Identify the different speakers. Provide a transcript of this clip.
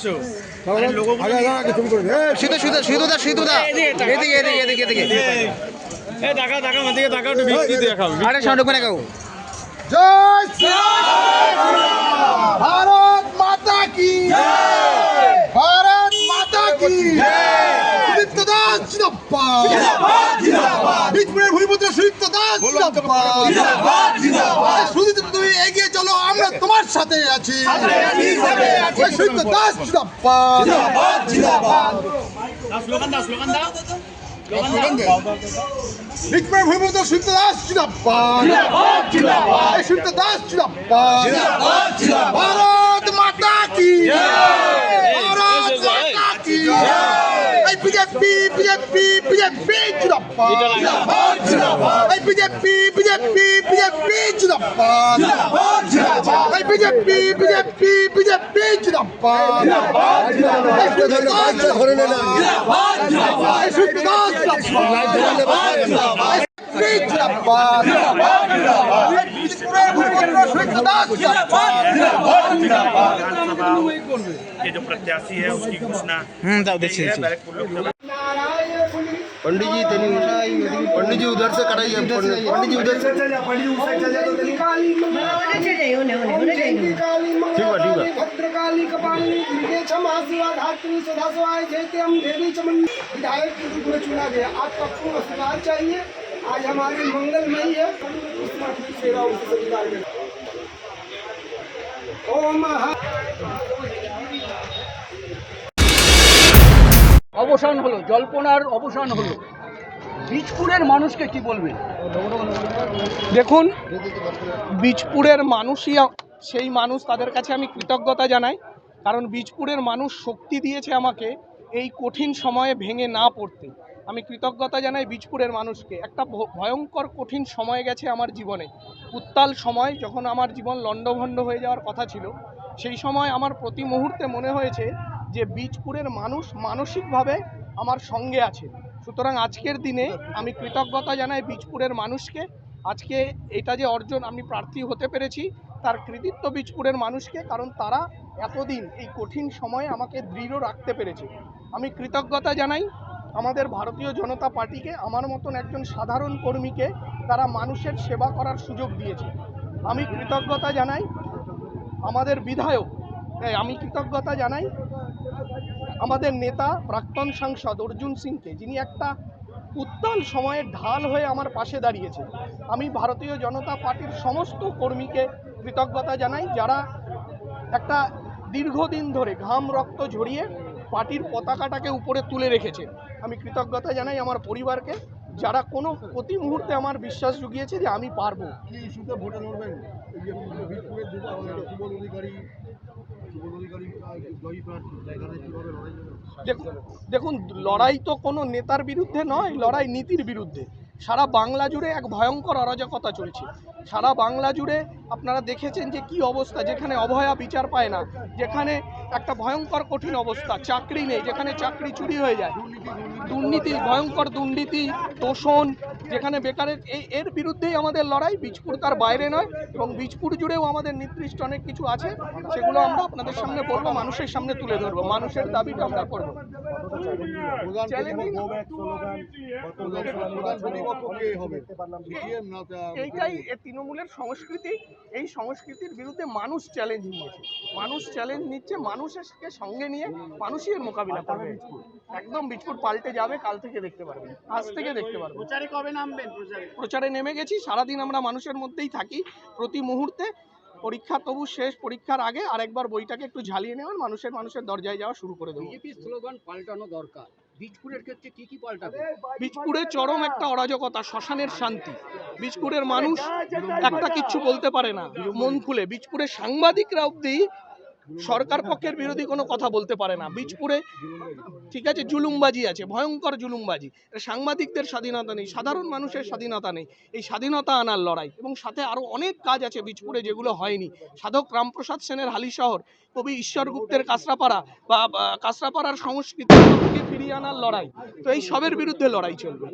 Speaker 1: আসো
Speaker 2: भारत माता की भारत माता की সুদীপ্ত দাস জিন্দাবাদ বীজপুরের ভূমিপুত্র সুদীপ্ত দাস জিন্দাবাদ সুদীপ্ত তুমি এগিয়ে চলো আমরা তোমার সাথে আছি সুদীপ্ত দাস জিন্দাবাদ বীজপুরের ভূমিপুত্র সুদীপ্ত দাস জিন্দাবাদ সুদীপ্ত দাস জিন্দাবাদ ভারত মাতা কি ভারত মাতা কি বিজেপি বিজেপি বিজেপি জিন্দাবাদ বিজেপি বিজেপি বিজেপি জিন্দাবাদ বিজেপি বিজেপি বিজেপি জিন্দাবাদ
Speaker 1: ये जो प्रत्याशी है उसकी घोषणा
Speaker 2: पंडित जी तेनी पंडित जी उधर से कराइए पंडित जी उधर से भद्रकाली कपाली क्षमा शिवा धात्री सदा शिवाय जयते हम देवी चमन विधायक के रूप में चुना गया आपका पूर्ण स्वीकार चाहिए आज हमारी मंगलमयी है सेवा उससे स्वीकार करें ओम
Speaker 3: অবসান হলো, জল্পনার অবসান হলো। বীজপুরের মানুষকে কি বলবেন? দেখুন, বীজপুরের মানুষই সেই মানুষ, তাদের কাছে আমি কৃতজ্ঞতা জানাই, কারণ বীজপুরের মানুষ শক্তি দিয়েছে আমাকে এই কঠিন সময়ে ভেঙে না পড়তে। আমি কৃতজ্ঞতা জানাই বীজপুরের মানুষকে। একটা ভয়ঙ্কর কঠিন সময় গেছে আমার জীবনে, উত্তাল সময়, যখন আমার জীবন লণ্ডভণ্ড হয়ে যাওয়ার কথা ছিল। সেই সময় আমার প্রতি মুহূর্তে মনে হয়েছে যে বীজপুরের মানুষ মানসিকভাবে আমার সঙ্গে আছে। সুতরাং আজকের দিনে আমি কৃতজ্ঞতা জানাই বীজপুরের মানুষকে। আজকে এটা যে অর্জন আমি প্রার্থী হতে পেরেছি তার কৃতিত্ব বীজপুরের মানুষকে, কারণ তারা এতদিন এই কঠিন সময়ে আমাকে দৃঢ় রাখতে পেরেছে। আমি কৃতজ্ঞতা জানাই আমাদের ভারতীয় জনতা পার্টিকে, আমার মতন একজন সাধারণ কর্মীকে তারা মানুষের সেবা করার সুযোগ দিয়েছে। আমি কৃতজ্ঞতা জানাই আমাদের বিধায়ক, আমি কৃতজ্ঞতা জানাই আমাদের নেতা প্রাক্তন সাংসদ অর্জুন সিংকে, যিনি একটা উত্তাল সময়ের ঢাল হয়ে আমার পাশে দাঁড়িয়েছে। আমি ভারতীয় জনতা পার্টির সমস্ত কর্মীকে কৃতজ্ঞতা জানাই, যারা একটা দীর্ঘদিন ধরে ঘাম রক্ত ঝরিয়ে পার্টির পতাকাটাকে উপরে তুলে রেখেছে। আমি কৃতজ্ঞতা জানাই আমার পরিবারকে, যারা কোনো প্রতি মুহূর্তে আমার বিশ্বাস জুগিয়েছে যে আমি পারবো। দেখুন, লড়াই তো কোনো নেতার বিরুদ্ধে নয়, লড়াই নীতির বিরুদ্ধে। সারা বাংলা জুড়ে এক ভয়ঙ্কর অরাজকতা চলছে। সারা বাংলা জুড়ে আপনারা দেখেছেন যে কি অবস্থা, যেখানে অভয়া বিচার পায় না, যেখানে একটা ভয়ঙ্কর কঠিন অবস্থা, চাকরি নেই, যেখানে চাকরি চুরি হয়ে যায়, দুর্নীতি, ভয়ঙ্কর দুর্নীতি, তোষণ, যেখানে বেকারের এর বিরুদ্ধেই আমাদের লড়াই। বীজপুর তার বাইরে নয়, এবং বীজপুর জুড়েও আমাদের নির্দিষ্ট অনেক কিছু আছে, সেগুলো আমরা আপনাদের সামনে বলবো, মানুষের সামনে তুলে ধরবো, মানুষের দাবিটা আমরা করবো। এইটাই তৃণমূলের সংস্কৃতি। এই সংস্কৃতির বিরুদ্ধে মানুষ চ্যালেঞ্জ নিয়েছে, মানুষ চ্যালেঞ্জ নিচ্ছে, মানুষকে সঙ্গে নিয়ে মানুষই এর মোকাবিলা করবে। একদম বীজপুর পাল্টে যাবে, কাল থেকে দেখতে পারবেন, আজ থেকে দেখতে পারবেন। প্রচারে কবে নামবেন? প্রচারে নেমে গেছি, সারাদিন আমরা মানুষের মধ্যেই থাকি, প্রতি মুহূর্তে। পরীক্ষা তবু শেষ, পরীক্ষার আগে আরেকবার বইটাকে একটু ঝালিয়ে নেওয়ার, মানুষের দরজায় যাওয়া শুরু করে দেবো। বিজেপি স্লোগান পাল্টানো দরকার, বীজপুরের ক্ষেত্রে কি পাল্টাবে? বীজপুরে চরম একটা অরাজকতা, শ্মশানের শান্তি। বীজপুরের মানুষ একটা কিচ্ছু বলতে পারে না মন খুলে। বীজপুরের সাংবাদিকরা অবধি সরকার পক্ষের বিরোধী কোনো কথা বলতে পারে না। বীজপুরে ঠিক আছে জুলুমবাজি আছে, ভয়ঙ্কর জুলুমবাজি। সাংবাদিকদের স্বাধীনতা নেই, সাধারণ মানুষের স্বাধীনতা নেই। এই স্বাধীনতা আনার লড়াই, এবং সাথে আরও অনেক কাজ আছে বীজপুরে যেগুলো হয়নি। সাধক রামপ্রসাদ সেনের হালিশহর, কবি ঈশ্বর গুপ্তের কাঁচরাপাড়া বা কাঁচরাপাড়ার সংস্কৃতিকে ফিরিয়ে আনার লড়াই। তো এই সবের বিরুদ্ধে লড়াই চলবে।